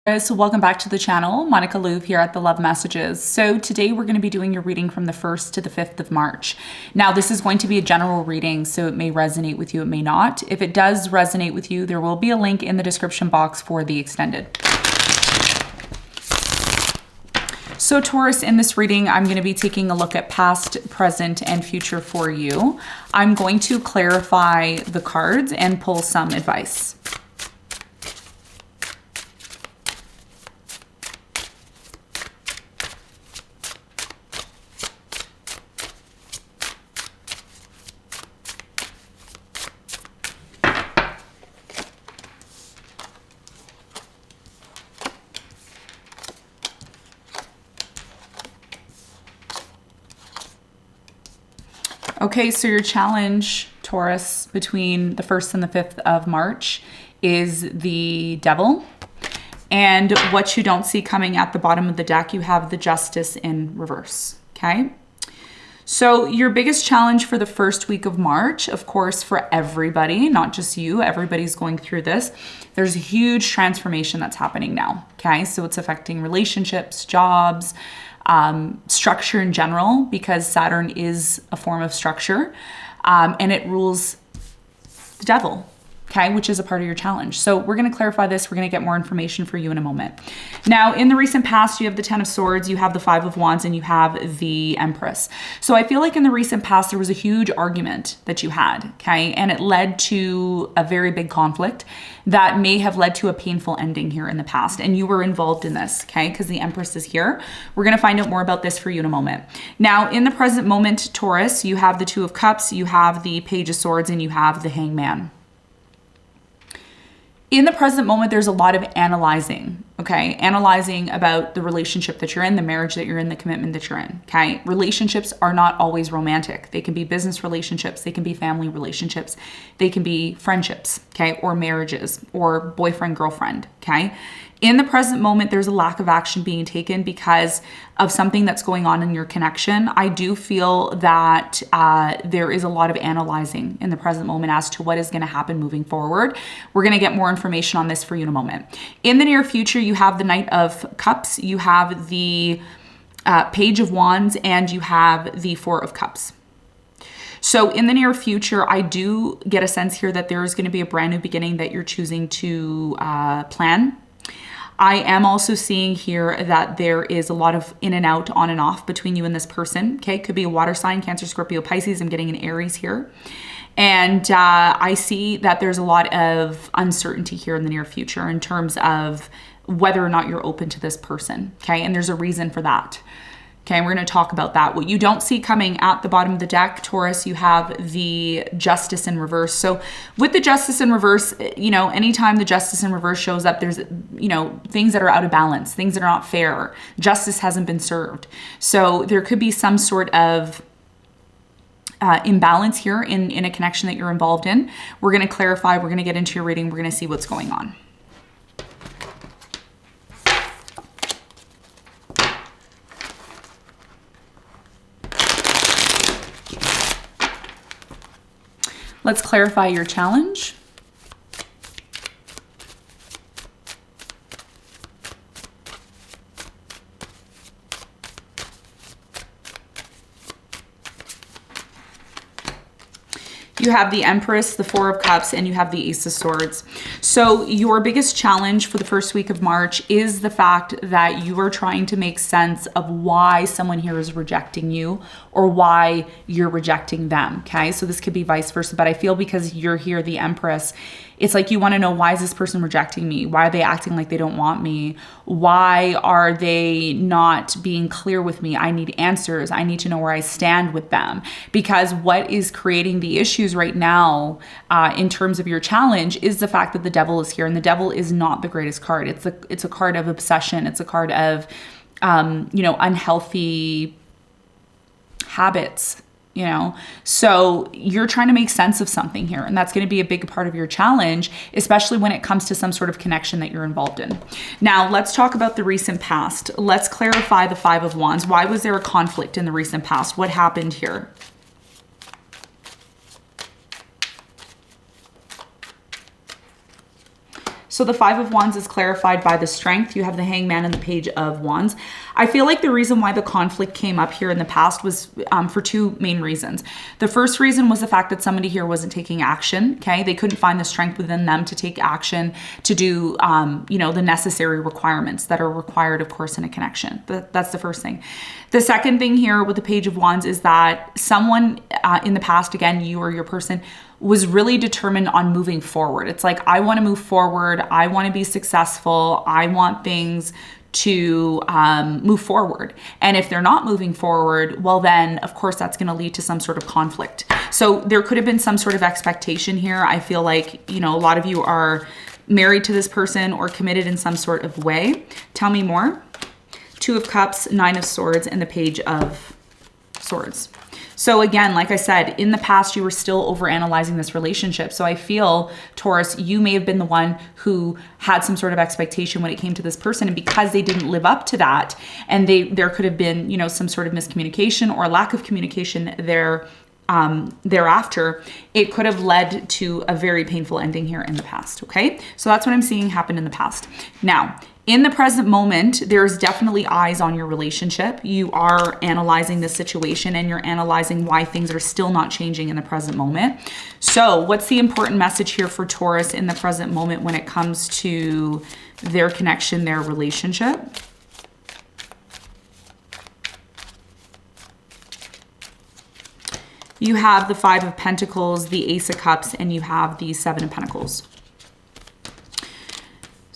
So welcome back to the channel. Monica Louv here at the Love Messages. So today we're going to be doing your reading from the 1st to the 5th of March. Now this is going to be a general reading, so it may resonate with you, it may not. If it does resonate with you, there will be a link in the description box for the extended. So Taurus, in this reading, I'm going to be taking a look at past, present, and future for you. I'm going to clarify the cards and pull some advice. Okay, so your challenge, Taurus, between the 1st and the 5th of March is the Devil. And what you don't see coming at the bottom of the deck, you have the Justice in reverse, okay? So your biggest challenge for the first week of March, of course, for everybody, not just you, everybody's going through this. There's a huge transformation that's happening now, okay? So it's affecting relationships, jobs, structure in general, because Saturn is a form of structure, and it rules the Devil, okay, which is a part of your challenge. So we're going to clarify this. We're going to get more information for you in a moment. Now, in the recent past, you have the 10 of Swords, you have the 5 of Wands, and you have the Empress. So I feel like in the recent past, there was a huge argument that you had, okay, and it led to a very big conflict that may have led to a painful ending here in the past, and you were involved in this, okay, because the Empress is here. We're going to find out more about this for you in a moment. Now, in the present moment, Taurus, you have the 2 of Cups, you have the Page of Swords, and you have the Hangman. In the present moment, there's a lot of analyzing, okay? Analyzing about the relationship that you're in, the marriage that you're in, the commitment that you're in, okay? Relationships are not always romantic. They can be business relationships. They can be family relationships. They can be friendships, okay? Or marriages or boyfriend, girlfriend, okay? In the present moment, there's a lack of action being taken because of something that's going on in your connection. I do feel that there is a lot of analyzing in the present moment as to what is going to happen moving forward. We're going to get more information on this for you in a moment. In the near future, you have the Knight of Cups, you have the Page of Wands, and you have the 4 of Cups. So in the near future, I do get a sense here that there is going to be a brand new beginning that you're choosing to plan. I am also seeing here that there is a lot of in and out, on and off between you and this person. Okay, could be a water sign, Cancer, Scorpio, Pisces. I'm getting an Aries here. And I see that there's a lot of uncertainty here in the near future in terms of whether or not you're open to this person. Okay, and there's a reason for that. Okay, and we're going to talk about that. What you don't see coming at the bottom of the deck, Taurus, you have the Justice in reverse. So with the Justice in reverse, you know, anytime the Justice in reverse shows up, there's, you know, things that are out of balance, things that are not fair. Justice hasn't been served. So there could be some sort of imbalance here in a connection that you're involved in. We're going to clarify. We're going to get into your reading. We're going to see what's going on. Let's clarify your challenge. You have the Empress, the 4 of Cups, and you have the Ace of Swords. So your biggest challenge for the first week of March is the fact that you are trying to make sense of why someone here is rejecting you or why you're rejecting them, okay? So this could be vice versa, but I feel because you're here, the Empress, it's like you want to know, why is this person rejecting me? Why are they acting like they don't want me? Why are they not being clear with me? I need answers. I need to know where I stand with them. Because what is creating the issues right now in terms of your challenge is the fact that the Devil is here, and the Devil is not the greatest card. It's a card of obsession. It's a card of, you know, unhealthy habits. You know, so you're trying to make sense of something here, and that's going to be a big part of your challenge, especially when it comes to some sort of connection that you're involved in. Now, let's talk about the recent past. Let's clarify the 5 of Wands. Why was there a conflict in the recent past? What happened here? So the Five of Wands is clarified by the Strength. You have the Hangman and the Page of Wands. I feel like the reason why the conflict came up here in the past was for two main reasons. The first reason was the fact that somebody here wasn't taking action, okay? They couldn't find the strength within them to take action, to do, you know, the necessary requirements that are required, of course, in a connection. That's the first thing. The second thing here with the Page of Wands is that someone in the past, again, you or your person, was really determined on moving forward. It's like, I want to move forward. I want to be successful. I want things to move forward. And if they're not moving forward, well, then of course that's going to lead to some sort of conflict. So there could have been some sort of expectation here. I feel like, you know, a lot of you are married to this person or committed in some sort of way. Tell me more. Two of Cups, Nine of Swords, and the Page of Swords. So again, like I said, in the past, you were still overanalyzing this relationship. So I feel, Taurus, you may have been the one who had some sort of expectation when it came to this person. And because they didn't live up to that, and there could have been, you know, some sort of miscommunication or lack of communication thereafter, it could have led to a very painful ending here in the past. Okay. So that's what I'm seeing happen in the past. Now, in the present moment, there's definitely eyes on your relationship. You are analyzing the situation and you're analyzing why things are still not changing in the present moment. So what's the important message here for Taurus in the present moment when it comes to their connection, their relationship? You have the Five of Pentacles, the Ace of Cups, and you have the Seven of Pentacles.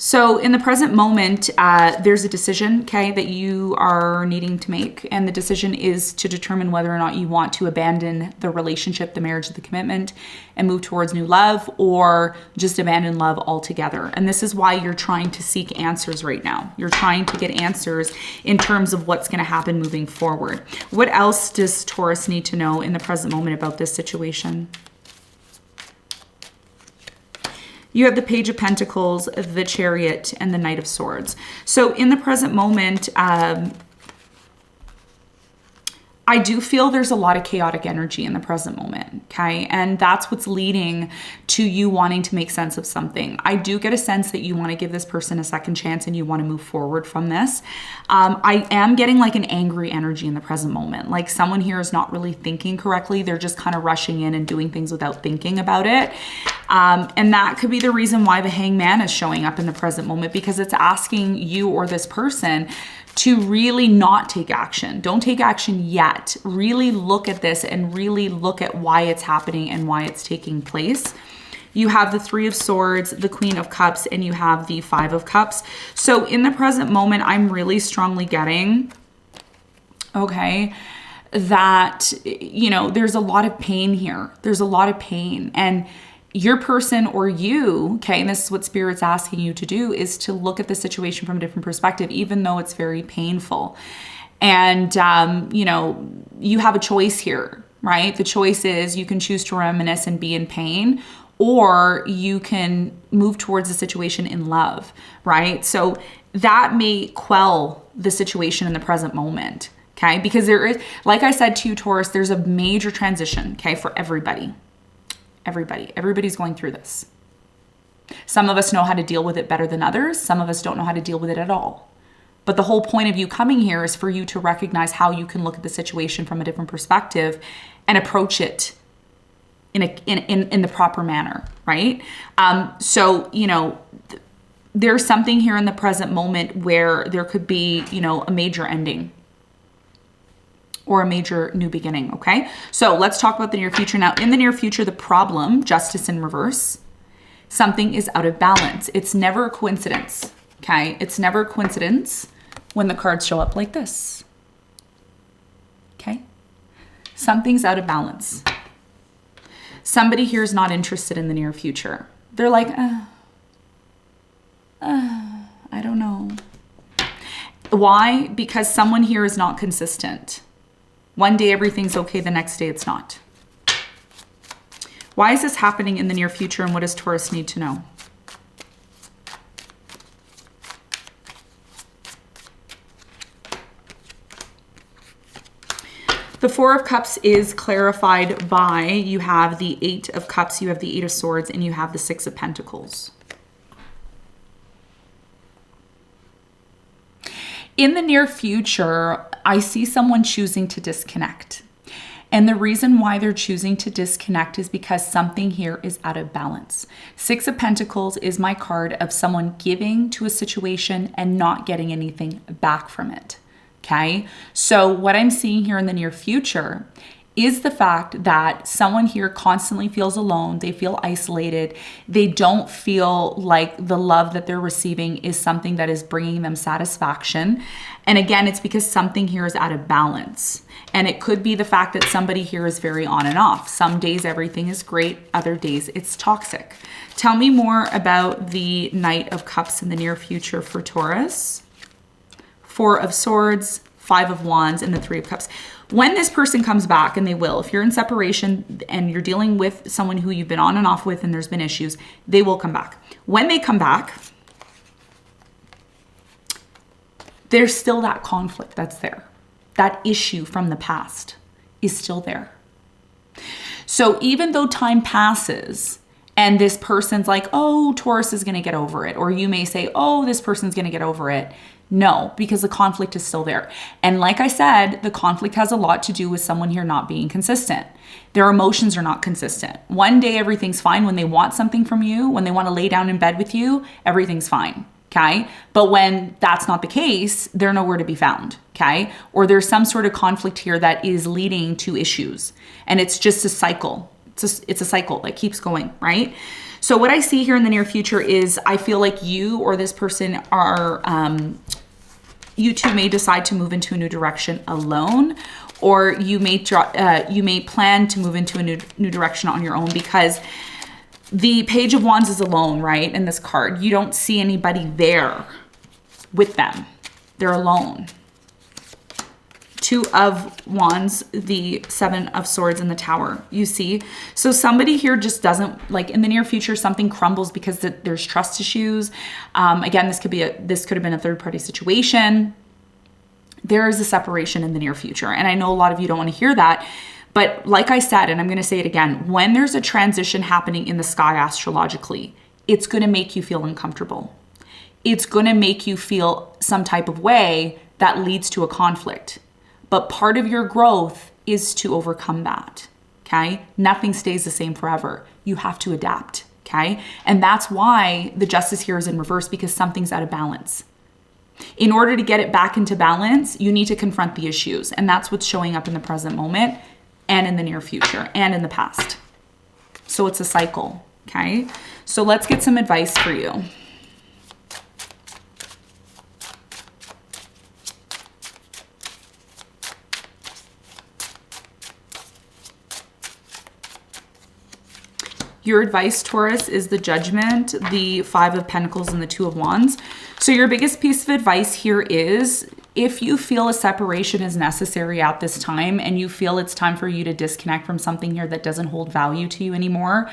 So in the present moment, there's a decision, okay, that you are needing to make. And the decision is to determine whether or not you want to abandon the relationship, the marriage, the commitment, and move towards new love, or just abandon love altogether. And this is why you're trying to seek answers right now. You're trying to get answers in terms of what's going to happen moving forward. What else does Taurus need to know in the present moment about this situation? You have the Page of Pentacles, the Chariot, and the Knight of Swords. So in the present moment, I do feel there's a lot of chaotic energy in the present moment, okay? And that's what's leading to you wanting to make sense of something. I do get a sense that you want to give this person a second chance and you want to move forward from this. I am getting like an angry energy in the present moment. Like someone here is not really thinking correctly. They're just kind of rushing in and doing things without thinking about it. And that could be the reason why the Hangman is showing up in the present moment, because it's asking you or this person to really not take action. Don't take action yet. Really look at this and really look at why it's happening and why it's taking place. You have the Three of Swords, the Queen of Cups, and you have the Five of Cups. So in the present moment, I'm really strongly getting, okay, that, you know, there's a lot of pain here. There's a lot of pain. And your person or you, okay, and this is what Spirit's asking you to do, is to look at the situation from a different perspective, even though it's very painful. And, you know, you have a choice here, right? The choice is you can choose to reminisce and be in pain, or you can move towards the situation in love, right? So that may quell the situation in the present moment, okay? Because there is, like I said to you, Taurus, there's a major transition, okay, for everybody. Everybody's going through this. Some of us know how to deal with it better than others. Some of us don't know how to deal with it at all. But the whole point of you coming here is for you to recognize how you can look at the situation from a different perspective and approach it in the proper manner, right? So, you know, there's something here in the present moment where there could be, you know, a major ending or a major new beginning, okay? So let's talk about the near future. Now, in the near future, the problem, Justice in reverse, something is out of balance. It's never a coincidence, okay? It's never a coincidence when the cards show up like this, okay? Something's out of balance. Somebody here is not interested in the near future. They're like, I don't know. Why? Because someone here is not consistent. One day everything's okay, the next day it's not. Why is this happening in the near future, and what does Taurus need to know? The Four of Cups is clarified by, you have the Eight of Cups, you have the Eight of Swords, and you have the Six of Pentacles. In the near future, I see someone choosing to disconnect. And the reason why they're choosing to disconnect is because something here is out of balance. 6 of Pentacles is my card of someone giving to a situation and not getting anything back from it. Okay? So what I'm seeing here in the near future is the fact that someone here constantly feels alone. They feel isolated. They don't feel like the love that they're receiving is something that is bringing them satisfaction. And again, it's because something here is out of balance. And it could be the fact that somebody here is very on and off. Some days everything is great, other days it's toxic. Tell me more about the Knight of Cups in the near future for Taurus. 4 of Swords, 5 of Wands, and the 3 of Cups. When this person comes back, and they will, if you're in separation and you're dealing with someone who you've been on and off with and there's been issues, they will come back. When they come back, there's still that conflict that's there. That issue from the past is still there. So even though time passes and this person's like, oh, Taurus is going to get over it, or you may say, oh, this person's going to get over it. No, because the conflict is still there. And like I said, the conflict has a lot to do with someone here not being consistent. Their emotions are not consistent. One day everything's fine when they want something from you, when they want to lay down in bed with you, everything's fine. Okay. But when that's not the case, they're nowhere to be found. Okay. Or there's some sort of conflict here that is leading to issues. And it's just a cycle. It's a cycle that keeps going, right? So what I see here in the near future is I feel like you or this person are, you two may decide to move into a new direction alone, or you may plan to move into a new direction on your own, because the Page of Wands is alone, right? In this card, you don't see anybody there with them. They're alone. 2 of Wands, the 7 of Swords, and the Tower, you see? So somebody here just doesn't, like, in the near future, something crumbles because there's trust issues. Again, this could have been a third-party situation. There is a separation in the near future. And I know a lot of you don't want to hear that. But like I said, and I'm going to say it again, when there's a transition happening in the sky astrologically, it's going to make you feel uncomfortable. It's going to make you feel some type of way that leads to a conflict. But part of your growth is to overcome that, okay? Nothing stays the same forever. You have to adapt, okay? And that's why the Justice here is in reverse, because something's out of balance. In order to get it back into balance, you need to confront the issues. And that's what's showing up in the present moment and in the near future and in the past. So it's a cycle, okay? So let's get some advice for you. Your advice, Taurus, is the Judgment, the 5 of Pentacles, and the 2 of Wands. So your biggest piece of advice here is, if you feel a separation is necessary at this time and you feel it's time for you to disconnect from something here that doesn't hold value to you anymore,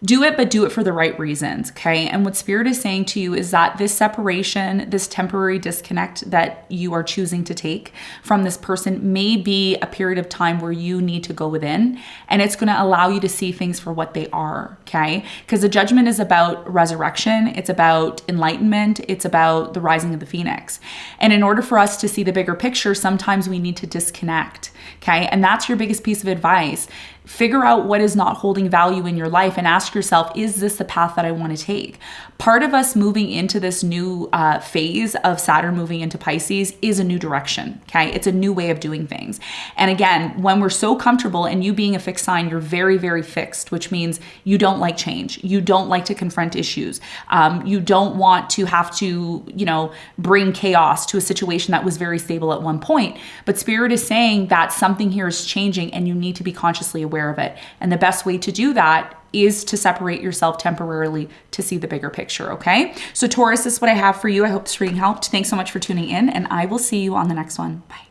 do it, but do it for the right reasons, okay? And what Spirit is saying to you is that this separation, this temporary disconnect that you are choosing to take from this person may be a period of time where you need to go within, and it's going to allow you to see things for what they are, okay? Because the Judgment is about resurrection, it's about enlightenment, it's about the rising of the phoenix. And in order for us to see the bigger picture, sometimes we need to disconnect, okay? And that's your biggest piece of advice. Figure out what is not holding value in your life and ask yourself, is this the path that I want to take? Part of us moving into this new phase of Saturn moving into Pisces is a new direction, okay? It's a new way of doing things. And again, when we're so comfortable, and you being a fixed sign, you're very, very fixed, which means you don't like change. You don't like to confront issues. You don't want to have to, bring chaos to a situation that was very stable at one point. But Spirit is saying that something here is changing and you need to be consciously aware of it. And the best way to do that is to separate yourself temporarily to see the bigger picture, okay? So Taurus, this is what I have for you. I hope this reading helped. Thanks so much for tuning in, and I will see you on the next one. Bye.